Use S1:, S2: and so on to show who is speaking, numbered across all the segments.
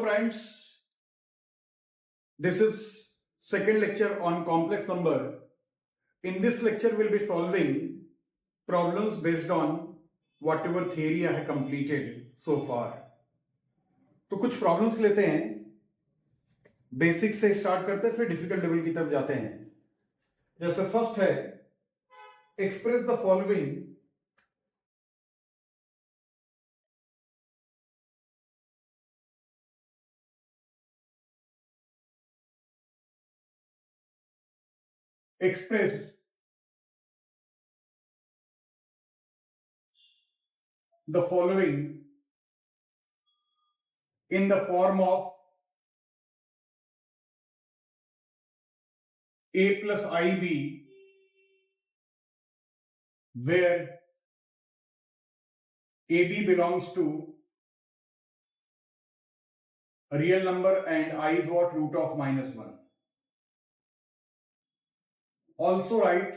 S1: friends, this is second lecture on complex number. In this lecture we'll be solving problems based on whatever theory I have completed so far. तो कुछ problems लेते हैं, basic से start करते हैं फिर difficult level की तरफ जाते हैं. जैसे फर्स्ट है, express the following express the following in the form of a plus ib, where ab belongs to a real number and I is what? Root of -1. Also write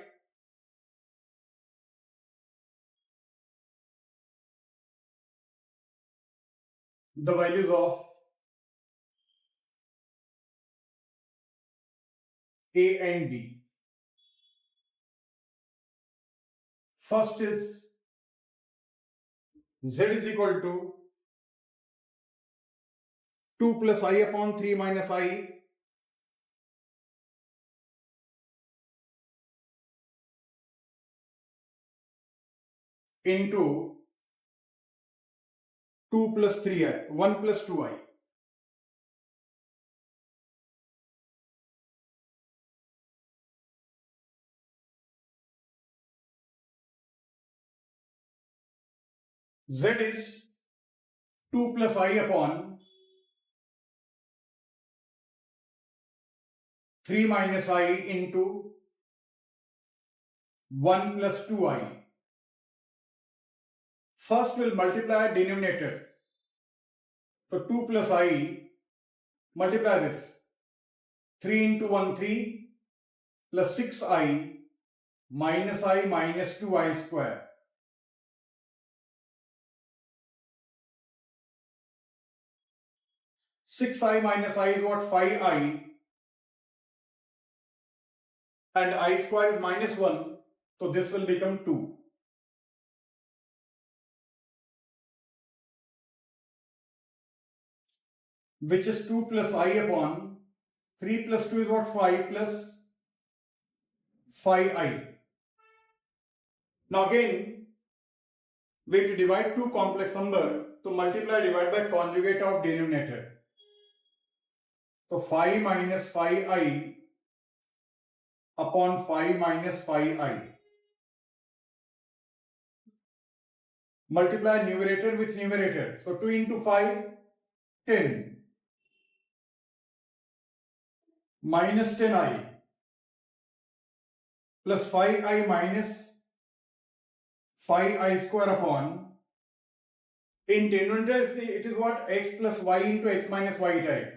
S1: the values of a and b. First is z is equal to 2 plus I upon 3 minus I into 2 plus 3i, 1 plus 2i. Z is 2 plus I upon 3 minus I into 1 plus 2i. First we'll multiply denominator. So 2 plus I, multiply this. 3 into 1, 3 plus 6i minus I minus 2i square. Six I minus I is what? 5i, and I square is -1, so this will become 2. Which is 2 plus I upon 3 plus 2 is what? 5 plus 5i. Now again, we have to divide two complex number, to multiply divide by conjugate of denominator. So 5 minus 5i upon 5 minus 5i. Multiply numerator with numerator. So 2 into 5, 10. Minus 10i plus 5i minus 5i square upon, in denominator it is what? X plus y into x minus y type.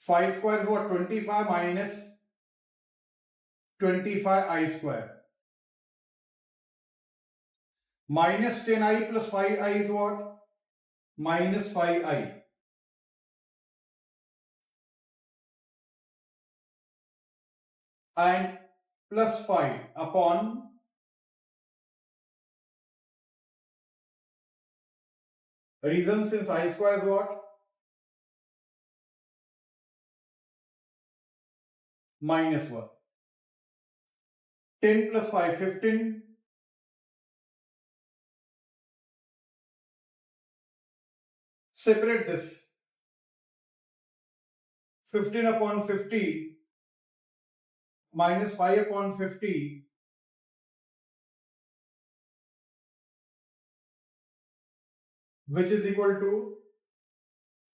S1: 5 square is what? 25 minus 25i square. Minus 10i plus 5i is what? Minus 5i. And plus 5 upon reason since I square is what? -1. 10 plus 5, 15. Separate this. 15 upon 50 minus 5 upon 50 which is equal to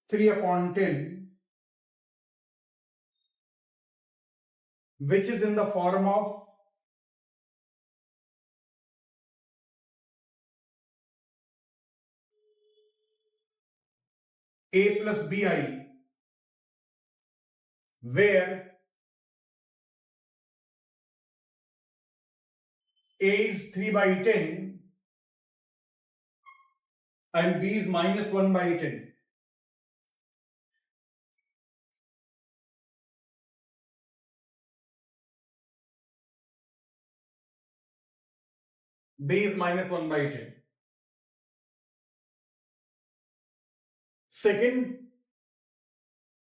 S1: 3 upon 10, which is in the form of a plus bi, where a is 3 by 10 and b is -1 by 10. b is minus 1 by 10. Second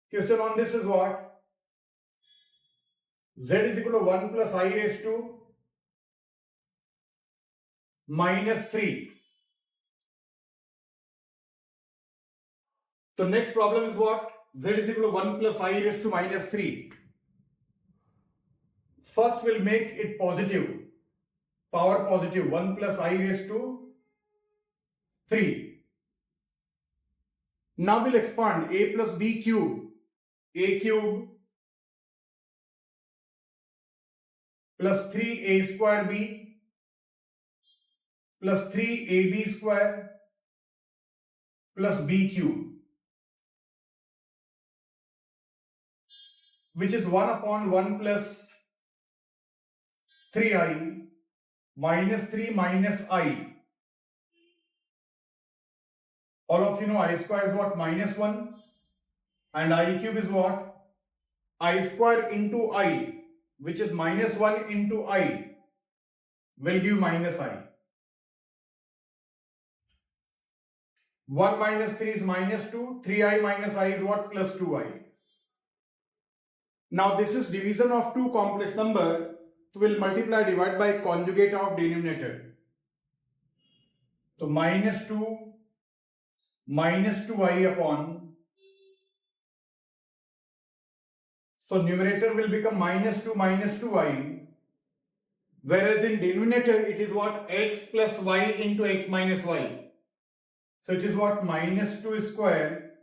S1: question on this is what? Z is equal to 1 plus I raised to minus 3. The next problem is what? Z is equal to 1 plus I raised to minus 3. First we'll make it positive. Power positive. 1 plus I raised to 3. Now we'll expand a plus b cube. A cube plus 3a square b plus 3ab square plus b cube, which is 1 upon 1 plus 3i minus 3 minus I. All of you know I square is what? Minus 1. And I cube is what? I square into I, which is minus 1 into I, will give minus I. 1 minus 3 is minus 2. 3i minus I is what? Plus 2i. Now this is division of two complex number. So we'll multiply, divide by conjugate of denominator. So minus 2i upon. So numerator will become minus 2i. Whereas in denominator it is what? X plus y into x minus y. So it is what? Minus 2 square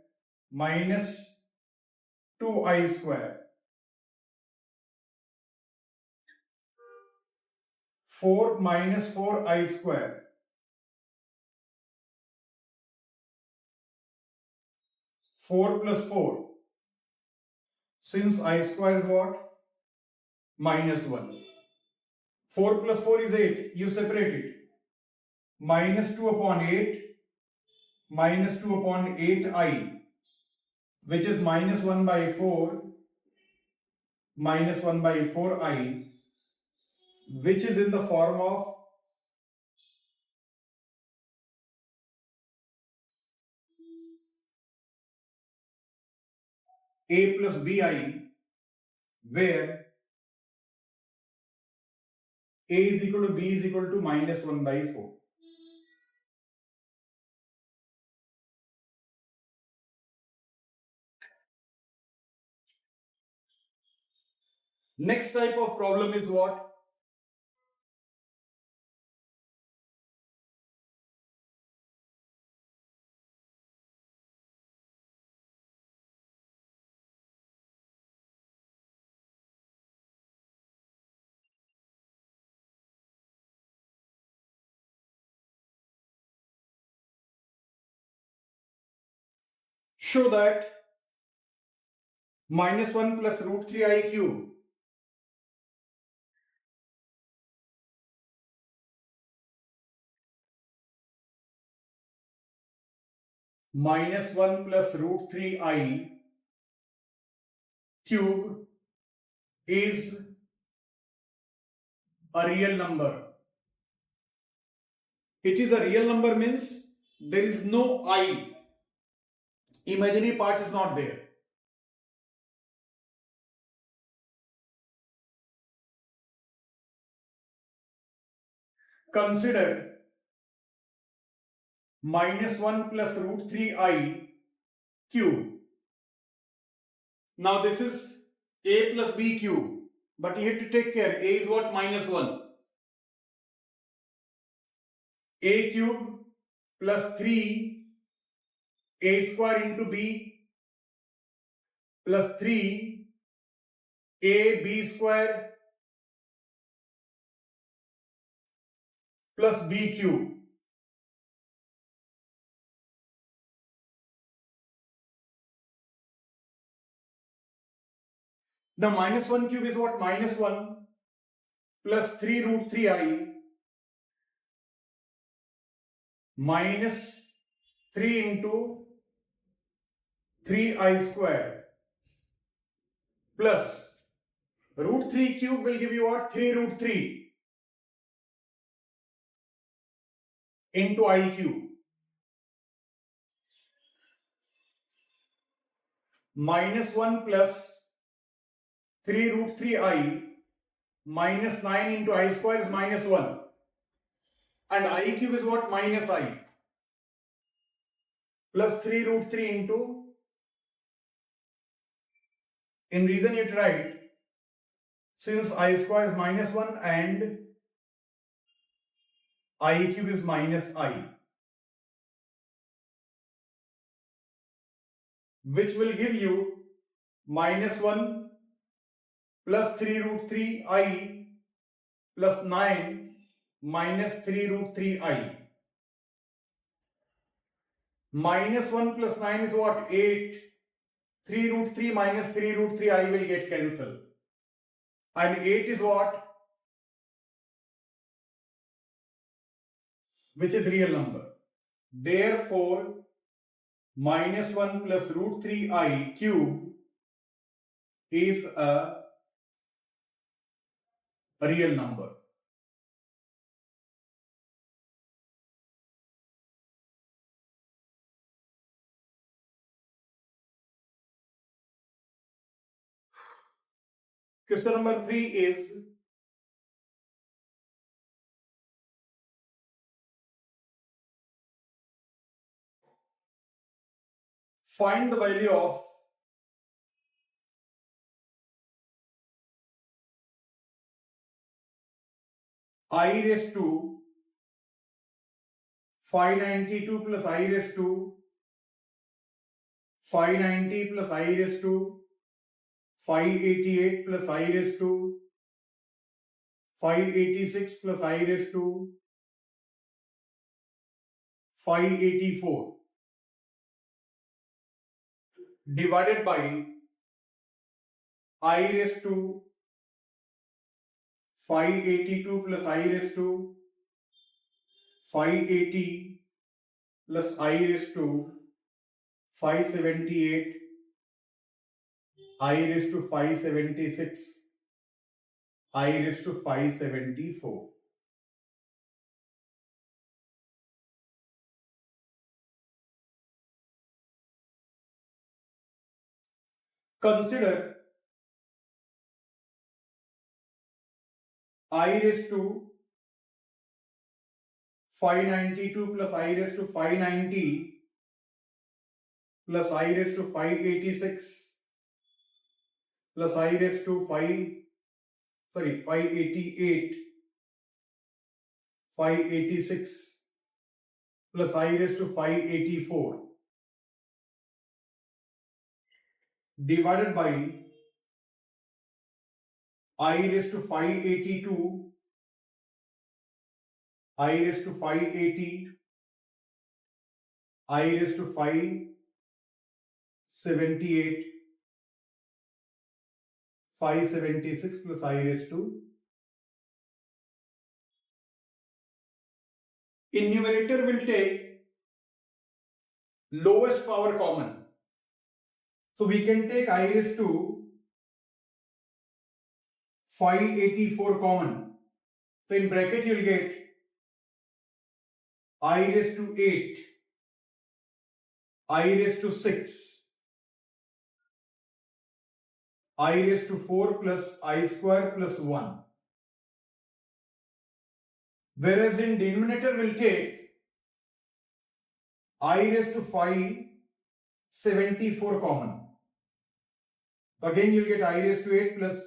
S1: minus 2i square. 4 minus 4i square. 4 plus 4. Since I square is what? Minus 1. 4 plus 4 is 8. You separate it. Minus 2 upon 8. Minus 2 upon 8i. Which is minus 1 by 4. Minus 1 by 4i. Which is in the form of a plus bi, where a is equal to b is equal to minus 1 by 4. Next type of problem is what? Show that minus 1 plus root 3i cube minus 1 plus root 3i cube is a real number. It is a real number means there is no I. Imaginary part is not there. Consider minus 1 plus root 3i cube. Now this is a plus b cube. But you have to take care. A is what? Minus 1. A cube plus 3 a square into b plus 3 a b square plus b cube. Now minus 1 cube is what? Minus 1 plus 3 root 3i minus 3 into 3i square plus root 3 cube will give you what? 3 root 3. into I cube minus 1 plus 3 root 3I minus 9 into I square is minus 1. And I cube is what? Minus I. Plus 3 root 3 into, in reason you write, since I square is minus 1 and I cube is minus I, which will give you minus 1 plus 3 root 3I plus 9 minus 3 root 3I. Minus 1 plus 9 is what? 8. 3 root 3 minus 3 root 3I will get cancelled. And 8 is what? Which is real number. Therefore, minus 1 plus root 3I cube is a real number. Question number 3 is find the value of I raised to 592 plus I raised to 590 plus I raised to 588 plus I raised to 586 plus I raised to 584 divided by I raised to 582 plus I raised to 580 plus I raised to 578 I raised to 576 I raised to 574. Consider I raised to 592 plus I raised to 590 plus I raised to 586 plus I raised to 588 586 plus I raised to 584 divided by I raised to 582 I raised to 580 I raised to 578 576 plus I raised to, in numerator will take lowest power common. So we can take I raised to 584 common. So in bracket you will get I raised to 8, I raised to 6, I raised to 4 plus I square plus 1. Whereas in denominator will take I raised to 574 common. Again you will get I raised to 8 plus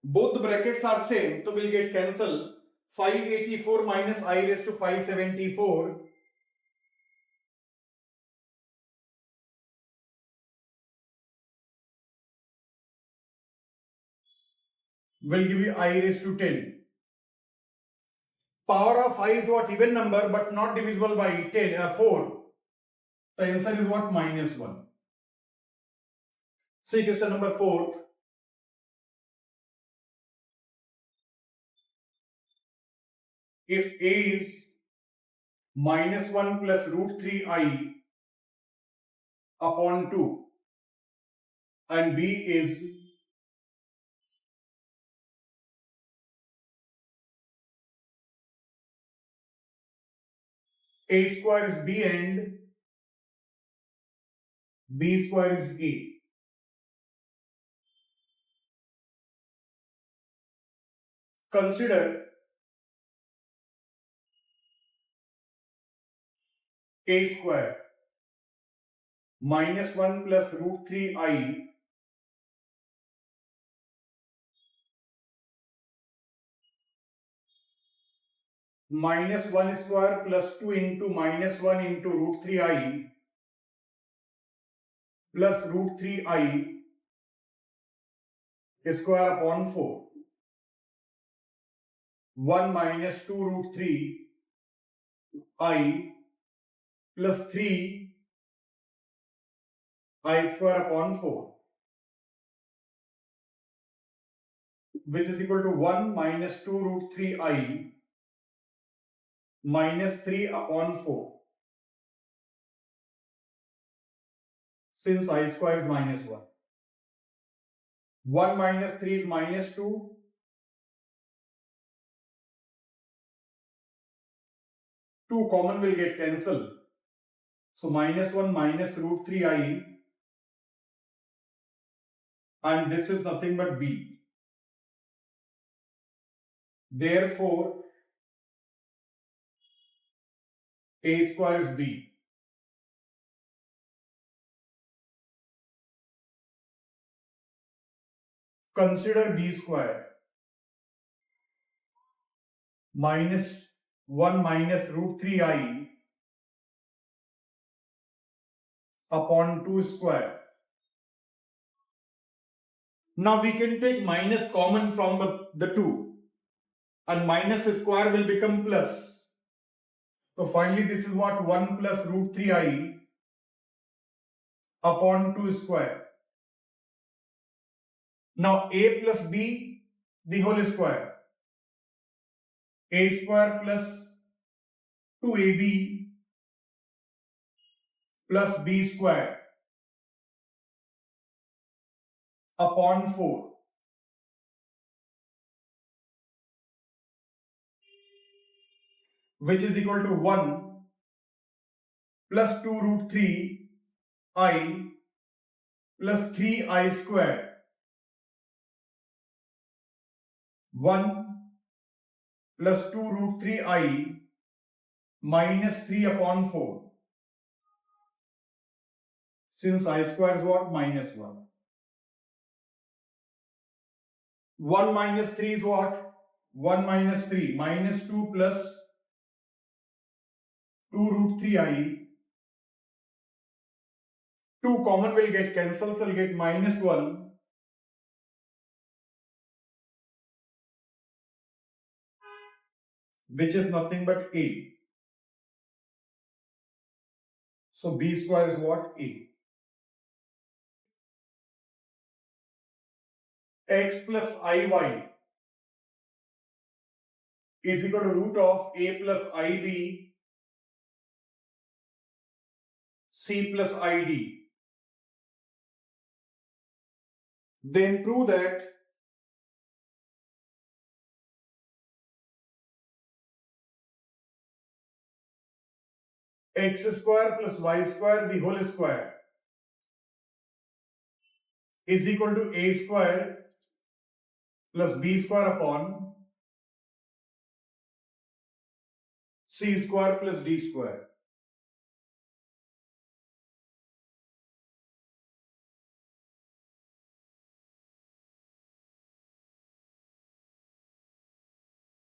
S1: both the brackets are same, so we'll get cancel. 584 minus I raised to 574 will give you I raised to 10. Power of I is what? Even number but not divisible by 4. The answer is what? Minus 1. See question number 4. If A is minus 1 plus root 3I upon 2 and B is A square is B and B square is A. Consider A square minus 1 plus root 3I minus 1 square plus 2 into minus 1 into root 3I plus root 3I square upon 4. 1 minus 2 root 3I plus 3I square upon 4, which is equal to 1 minus 2 root 3I minus 3 upon 4, since I square is minus 1. 1 minus 3 is minus 2. 2 common will get cancelled. So minus 1 minus root 3I, and this is nothing but B. Therefore, A square is B. Consider B square minus 1 minus root 3I upon 2 square. Now we can take minus common from the 2, and minus square will become plus. So finally this is what 1 plus root 3I upon 2 square. Now A plus B the whole square. A square plus 2AB plus B square upon 4. Which is equal to 1 plus 2 root 3I plus 3I square. 1 plus 2 root 3I minus 3 upon 4. Since I square is what? Minus 1. 1 minus 3 is what? 1 minus 3. Minus 2 plus 2 root 3I. 2 common will get cancelled, so I'll get minus 1. Which is nothing but A. So B square is what? A. X plus IY is equal to root of A plus IB C plus ID. Then prove that x square plus y square the whole square is equal to A square plus B square upon C square plus D square.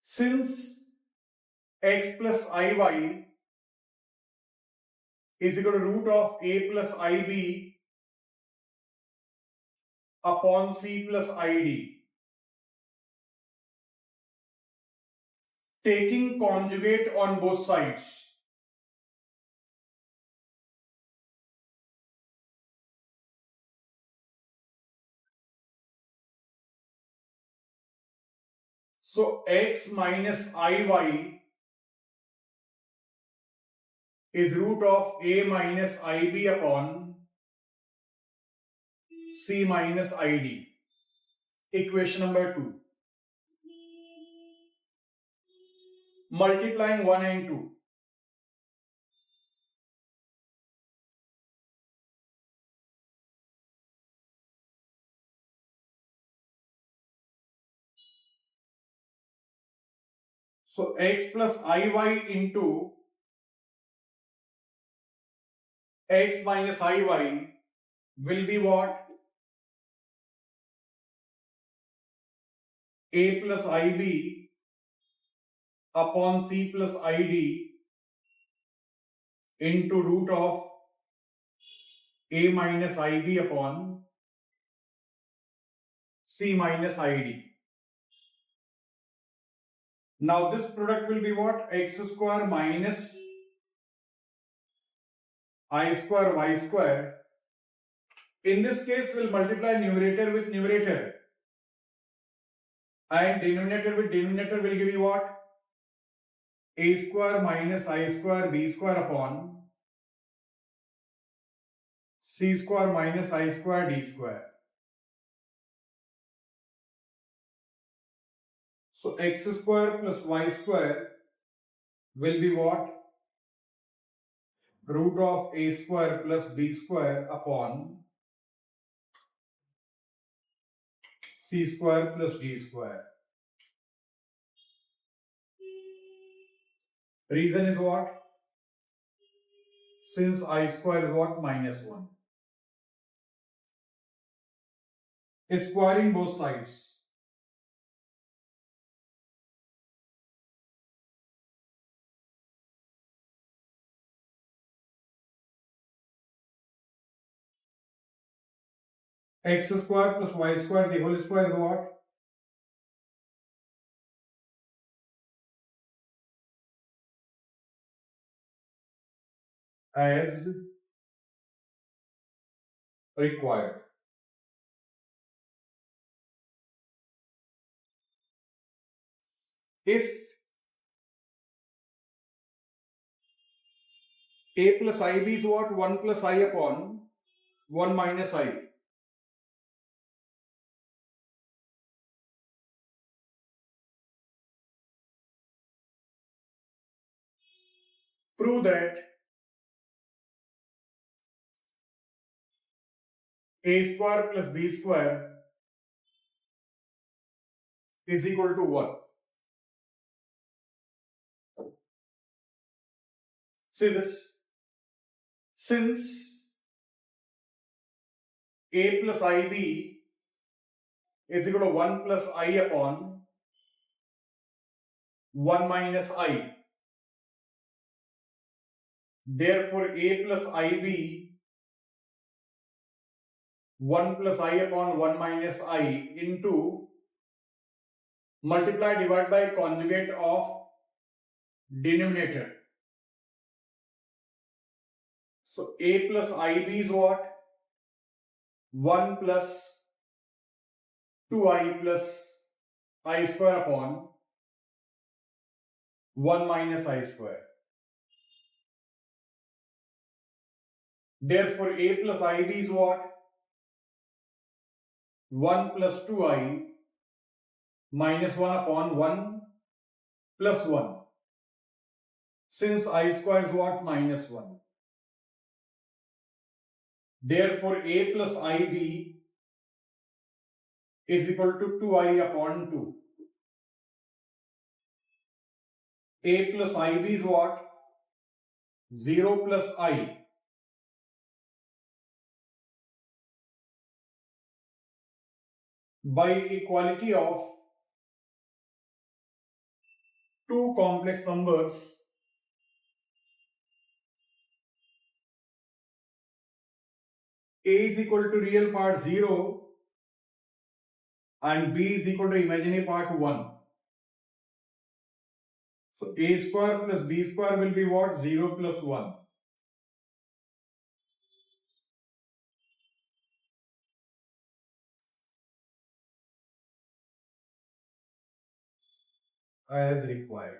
S1: Since x plus IY is equal to root of A plus IB upon C plus ID, taking conjugate on both sides, so x minus IY is root of A minus IB upon C minus ID. Equation number 2. Multiplying 1 and 2. So x plus iy into x minus iy will be what? A plus ib upon c plus id into root of a minus ib upon c minus id. Now this product will be what? X square minus I square y square. In this case, we'll multiply numerator with numerator. And denominator with denominator will give you what? A square minus I square b square upon c square minus I square d square. So x square plus y square will be what? Root of a square plus b square upon c square plus d square. Reason is what? Since I square is what? Minus 1. Is squaring both sides. X square plus y square the whole square is what? As required. If a plus ib is what? 1 plus I upon 1 minus I. Prove that a square plus b square is equal to 1. See this? Since a plus ib is equal to 1 plus I upon 1 minus I. Therefore, a plus ib 1 plus I upon 1 minus I into multiply divided by conjugate of denominator. So a plus ib is what? 1 plus 2i plus I square upon 1 minus I square. Therefore, a plus ib is what? 1 plus 2i minus 1 upon 1 plus 1. Since I square is what? Minus 1. Therefore, a plus ib is equal to 2i upon 2. A plus ib is what? 0 plus I. By equality of two complex numbers, a is equal to real part 0 and b is equal to imaginary part 1. So a square plus b square will be what? 0 plus 1. As required.